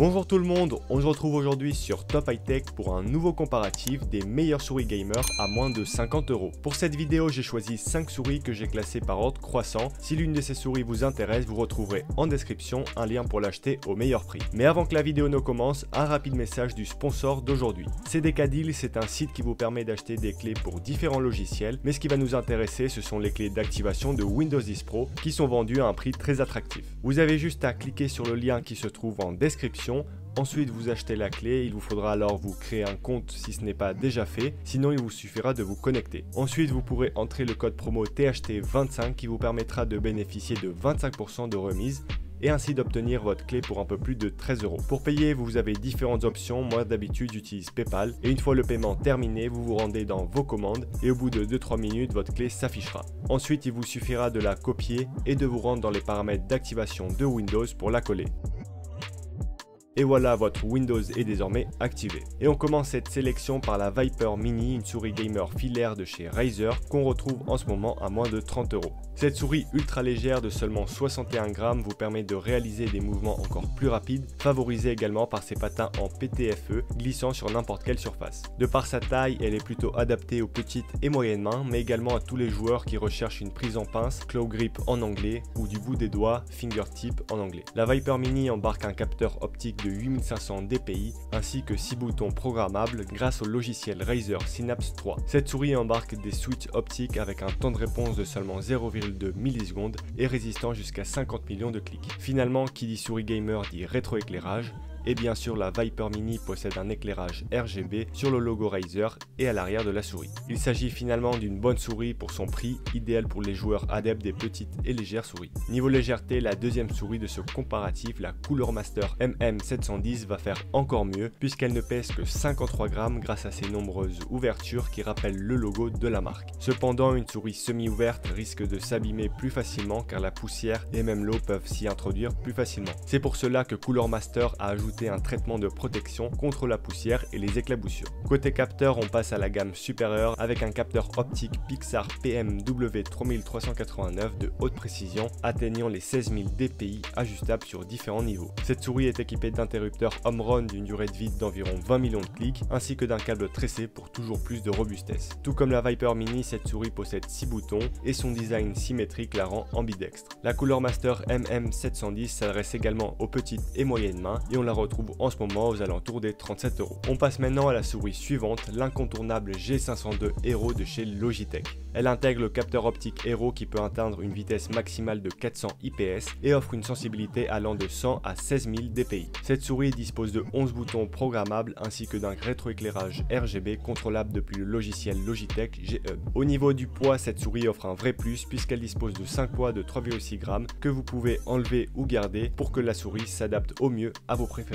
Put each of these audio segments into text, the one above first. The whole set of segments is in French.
Bonjour tout le monde, on se retrouve aujourd'hui sur Top High Tech pour un nouveau comparatif des meilleures souris gamers à moins de 50 €. Pour cette vidéo, j'ai choisi 5 souris que j'ai classées par ordre croissant. Si l'une de ces souris vous intéresse, vous retrouverez en description un lien pour l'acheter au meilleur prix. Mais avant que la vidéo ne commence, un rapide message du sponsor d'aujourd'hui. CDK Deal, c'est un site qui vous permet d'acheter des clés pour différents logiciels, mais ce qui va nous intéresser, ce sont les clés d'activation de Windows 10 Pro qui sont vendues à un prix très attractif. Vous avez juste à cliquer sur le lien qui se trouve en description. Ensuite, vous achetez la clé, il vous faudra alors vous créer un compte si ce n'est pas déjà fait, sinon il vous suffira de vous connecter. Ensuite, vous pourrez entrer le code promo THT25 qui vous permettra de bénéficier de 25% de remise et ainsi d'obtenir votre clé pour un peu plus de 13 €. Pour payer, vous avez différentes options. Moi d'habitude j'utilise PayPal et une fois le paiement terminé, vous vous rendez dans vos commandes et au bout de 2-3 minutes, votre clé s'affichera. Ensuite, il vous suffira de la copier et de vous rendre dans les paramètres d'activation de Windows pour la coller. Et voilà, votre Windows est désormais activé. Et on commence cette sélection par la Viper Mini, une souris gamer filaire de chez Razer qu'on retrouve en ce moment à moins de 30 €. Cette souris ultra légère de seulement 61 grammes vous permet de réaliser des mouvements encore plus rapides, favorisés également par ses patins en PTFE glissant sur n'importe quelle surface. De par sa taille, elle est plutôt adaptée aux petites et moyennes mains, mais également à tous les joueurs qui recherchent une prise en pince, claw grip en anglais, ou du bout des doigts, fingertip en anglais. La Viper Mini embarque un capteur optique de 8500 dpi ainsi que 6 boutons programmables grâce au logiciel Razer Synapse 3. Cette souris embarque des switches optiques avec un temps de réponse de seulement 0,2 millisecondes et résistant jusqu'à 50 millions de clics. Finalement, qui dit souris gamer dit rétroéclairage. Et bien sûr, la Viper Mini possède un éclairage RGB sur le logo Razer et à l'arrière de la souris. Il s'agit finalement d'une bonne souris pour son prix, idéal pour les joueurs adeptes des petites et légères souris. Niveau légèreté, la deuxième souris de ce comparatif, la Cooler Master MM710, va faire encore mieux puisqu'elle ne pèse que 53 grammes grâce à ses nombreuses ouvertures qui rappellent le logo de la marque. Cependant, une souris semi-ouverte risque de s'abîmer plus facilement car la poussière et même l'eau peuvent s'y introduire plus facilement. C'est pour cela que Cooler Master a ajouté un traitement de protection contre la poussière et les éclaboussures. Côté capteur, on passe à la gamme supérieure avec un capteur optique Pixar PM-W3389 de haute précision atteignant les 16000 dpi ajustables sur différents niveaux. Cette souris est équipée d'interrupteurs Omron d'une durée de vie d'environ 20 millions de clics ainsi que d'un câble tressé pour toujours plus de robustesse. Tout comme la Viper Mini, cette souris possède 6 boutons et son design symétrique la rend ambidextre. La Cooler Master MM710 s'adresse également aux petites et moyennes mains et on la retrouve en ce moment aux alentours des 37 €. On passe maintenant à la souris suivante, l'incontournable G502 Hero de chez Logitech. Elle intègre le capteur optique Hero qui peut atteindre une vitesse maximale de 400 IPS et offre une sensibilité allant de 100 à 16000 dpi. Cette souris dispose de 11 boutons programmables ainsi que d'un rétroéclairage RGB contrôlable depuis le logiciel Logitech G-Hub. Au niveau du poids, cette souris offre un vrai plus puisqu'elle dispose de 5 poids de 3,6 grammes que vous pouvez enlever ou garder pour que la souris s'adapte au mieux à vos préférences.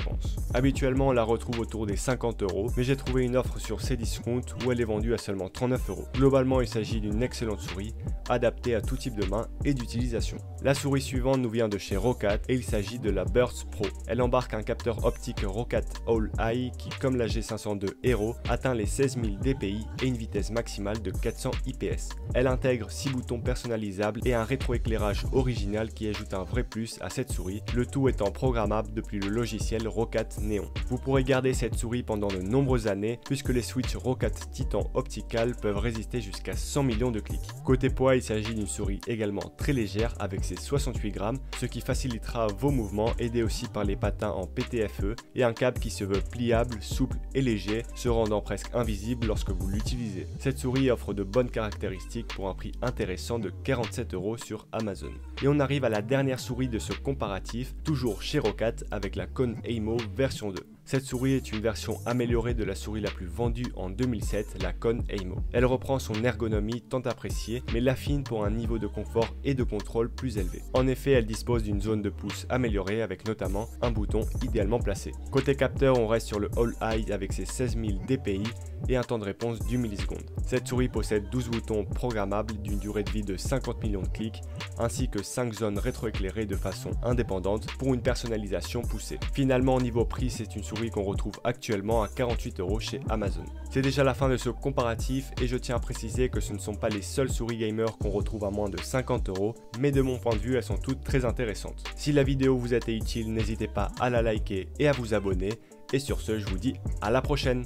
Habituellement, on la retrouve autour des 50 €, mais j'ai trouvé une offre sur Cdiscount où elle est vendue à seulement 39 €. Globalement, il s'agit d'une excellente souris, adaptée à tout type de main et d'utilisation. La souris suivante nous vient de chez Roccat et il s'agit de la Burst Pro. Elle embarque un capteur optique Roccat All Eye qui, comme la G502 Hero, atteint les 16000 dpi et une vitesse maximale de 400 IPS. Elle intègre 6 boutons personnalisables et un rétroéclairage original qui ajoute un vrai plus à cette souris, le tout étant programmable depuis le logiciel Roccat Neon. Vous pourrez garder cette souris pendant de nombreuses années puisque les switches Roccat Titan Optical peuvent résister jusqu'à 100 millions de clics. Côté poids, il s'agit d'une souris également très légère avec ses 68 grammes, ce qui facilitera vos mouvements, aidé aussi par les patins en PTFE et un câble qui se veut pliable, souple et léger, se rendant presque invisible lorsque vous l'utilisez. Cette souris offre de bonnes caractéristiques pour un prix intéressant de 47 € sur Amazon. Et on arrive à la dernière souris de ce comparatif, toujours chez Roccat avec la Kone Aimo version 2. Cette souris est une version améliorée de la souris la plus vendue en 2007, la Kone Aimo. Elle reprend son ergonomie tant appréciée, mais l'affine pour un niveau de confort et de contrôle plus élevé. En effet, elle dispose d'une zone de pouce améliorée avec notamment un bouton idéalement placé. Côté capteur, on reste sur le All Eye avec ses 16000 dpi et un temps de réponse d'1 milliseconde. Cette souris possède 12 boutons programmables d'une durée de vie de 50 millions de clics, ainsi que 5 zones rétroéclairées de façon indépendante pour une personnalisation poussée. Finalement, au niveau prix, c'est une souris qu'on retrouve actuellement à 48 € chez Amazon. C'est déjà la fin de ce comparatif et je tiens à préciser que ce ne sont pas les seules souris gamer qu'on retrouve à moins de 50 €, mais de mon point de vue, elles sont toutes très intéressantes. Si la vidéo vous a été utile, n'hésitez pas à la liker et à vous abonner. Et sur ce, je vous dis à la prochaine.